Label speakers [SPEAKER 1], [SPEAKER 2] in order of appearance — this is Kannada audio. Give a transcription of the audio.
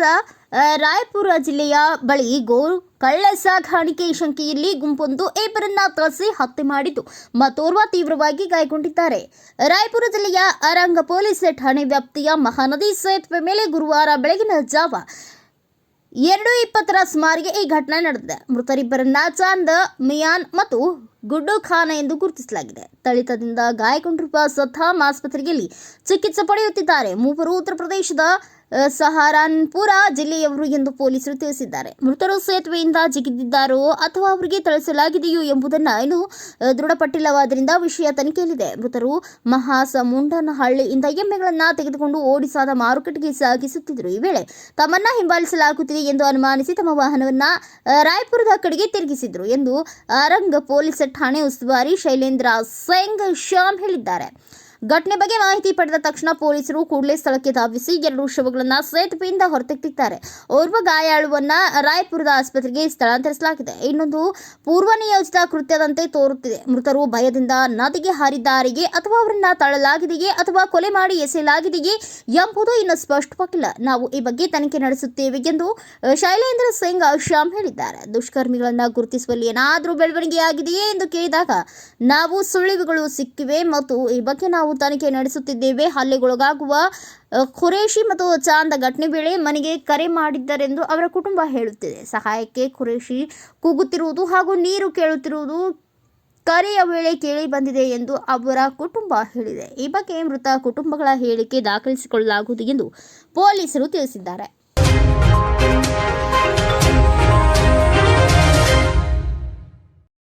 [SPEAKER 1] ರಾಜ್ಯದ ರಾಯಪುರ ಜಿಲ್ಲೆಯ ಬಳಿ ಗೋರು ಕಳ್ಳ ಸಾಗಾಣಿಕೆ ಶಂಕೆಯಲ್ಲಿ ಗುಂಪೊಂದು ಇಬ್ಬರನ್ನ ತರಿಸಿ ಹತ್ಯೆ ಮಾಡಿದ್ದು ಮತ್ತೋರ್ವ ತೀವ್ರವಾಗಿ ಗಾಯಗೊಂಡಿದ್ದಾರೆ. ರಾಯಪುರ ಜಿಲ್ಲೆಯ ಅರಂಗ ಪೊಲೀಸ್ ಠಾಣೆ ವ್ಯಾಪ್ತಿಯ ಮಹಾನದಿ ಸೇತುವೆ ಮೇಲೆ ಗುರುವಾರ ಬೆಳಗಿನ ಜಾವ 2:20 ಸುಮಾರಿಗೆ ಈ ಘಟನೆ ನಡೆದಿದೆ. ಮೃತರಿಬ್ಬರನ್ನ ಚಾಂದ್ ಮಿಯಾನ್ ಮತ್ತು ಗುಡ್ಡು ಖಾನ್ ಎಂದು ಗುರುತಿಸಲಾಗಿದೆ. ಥಳಿತದಿಂದ ಗಾಯಗೊಂಡಿರುವ ಸದ್ದಾಂ ಆಸ್ಪತ್ರೆಯಲ್ಲಿ ಚಿಕಿತ್ಸೆ ಪಡೆಯುತ್ತಿದ್ದಾರೆ. ಮೂವರು ಉತ್ತರ ಪ್ರದೇಶದ ಸಹಾರನ್ಪುರ ಜಿಲ್ಲೆಯವರು ಎಂದು ಪೊಲೀಸರು ತಿಳಿಸಿದ್ದಾರೆ. ಮೃತರು ಸೇತುವೆಯಿಂದ ಜಿಗಿದಿದ್ದಾರೋ ಅಥವಾ ಅವರಿಗೆ ಥಳಿಸಲಾಗಿದೆಯೋ ಎಂಬುದನ್ನು ಇನ್ನೂ ದೃಢಪಟ್ಟಿಲ್ಲವಾದ್ದರಿಂದ ವಿಷಯ ತನಿಖೆಯಲ್ಲಿದೆ. ಮೃತರು ಮಹಾಸಮುಂಡನಹಳ್ಳಿಯಿಂದ ಎಮ್ಮೆಗಳನ್ನು ತೆಗೆದುಕೊಂಡು ಓಡಿಸಾದ ಮಾರುಕಟ್ಟೆಗೆ ಸಾಗಿಸುತ್ತಿದ್ದರು. ಈ ವೇಳೆ ತಮ್ಮನ್ನ ಹಿಂಬಾಲಿಸಲಾಗುತ್ತಿದೆ ಎಂದು ಅನುಮಾನಿಸಿ ತಮ್ಮ ವಾಹನವನ್ನು ರಾಯಪುರದ ಕಡೆಗೆ ತಿರುಗಿಸಿದ್ರು ಎಂದು ಅರಂಗ ಪೊಲೀಸ್ ಠಾಣೆ ಉಸ್ತುವಾರಿ ಶೈಲೇಂದ್ರ ಸಿಂಗ್ ಶ್ಯಾಮ್ ಹೇಳಿದ್ದಾರೆ. ಘಟನೆ ಬಗ್ಗೆ ಮಾಹಿತಿ ಪಡೆದ ತಕ್ಷಣ ಪೊಲೀಸರು ಕೂಡಲೇ ಸ್ಥಳಕ್ಕೆ ಧಾವಿಸಿ 2 ಶವಗಳನ್ನು ಸೇತುವೆಯಿಂದ ಹೊರತೆಗೆದಿದ್ದಾರೆ. ಓರ್ವ ಗಾಯಾಳುವನ್ನ ರಾಯಪುರದ ಆಸ್ಪತ್ರೆಗೆ ಸ್ಥಳಾಂತರಿಸಲಾಗಿದೆ. ಇನ್ನೊಂದು ಪೂರ್ವನಿಯೋಜಿತ ಕೃತ್ಯದಂತೆ ತೋರುತ್ತಿದೆ. ಮೃತರು ಭಯದಿಂದ ನದಿಗೆ ಹಾರಿದ್ದಾರೆಯೇ ಅಥವಾ ಅವರನ್ನ ತಳ್ಳಲಾಗಿದೆಯೇ ಅಥವಾ ಕೊಲೆ ಮಾಡಿ ಎಸೆಯಲಾಗಿದೆಯೇ ಎಂಬುದು ಇನ್ನು ಸ್ಪಷ್ಟವಾಗಿಲ್ಲ. ನಾವು ಈ ಬಗ್ಗೆ ತನಿಖೆ ನಡೆಸುತ್ತೇವೆ ಎಂದು ಶೈಲೇಂದ್ರ ಸಿಂಗ್ ಶ್ಯಾಮ್ ಹೇಳಿದ್ದಾರೆ. ದುಷ್ಕರ್ಮಿಗಳನ್ನು ಗುರುತಿಸುವಲ್ಲಿ ಏನಾದರೂ ಬೆಳವಣಿಗೆಯಾಗಿದೆಯೇ ಎಂದು ಕೇಳಿದಾಗ ನಾವು ಸುಳಿವುಗಳು ಸಿಕ್ಕಿವೆ ಮತ್ತು ಈ ಬಗ್ಗೆ ನಾವು ತನಿಖೆ ನಡೆಸುತ್ತಿದ್ದೇವೆ. ಹಲ್ಲೆಗೊಳಗಾಗುವ ಖುರೇಶಿ ಮತ್ತು ಚಾಂದ್ ಘಟನೆ ವೇಳೆ ಮನೆಗೆ ಕರೆ ಮಾಡಿದ್ದರೆಂದು ಅವರ ಕುಟುಂಬ ಹೇಳುತ್ತಿದೆ. ಸಹಾಯಕ್ಕೆ ಖುರೇಶಿ ಕೂಗುತ್ತಿರುವುದು ಹಾಗೂ ನೀರು ಕೇಳುತ್ತಿರುವುದು ಕರೆಯ ವೇಳೆ ಕೇಳಿ ಬಂದಿದೆ ಎಂದು ಅವರ ಕುಟುಂಬ ಹೇಳಿದೆ. ಈ ಬಗ್ಗೆ ಮೃತ ಕುಟುಂಬಗಳ ಹೇಳಿಕೆ ದಾಖಲಿಸಿಕೊಳ್ಳಲಾಗುವುದು ಎಂದು ಪೊಲೀಸರು ತಿಳಿಸಿದ್ದಾರೆ.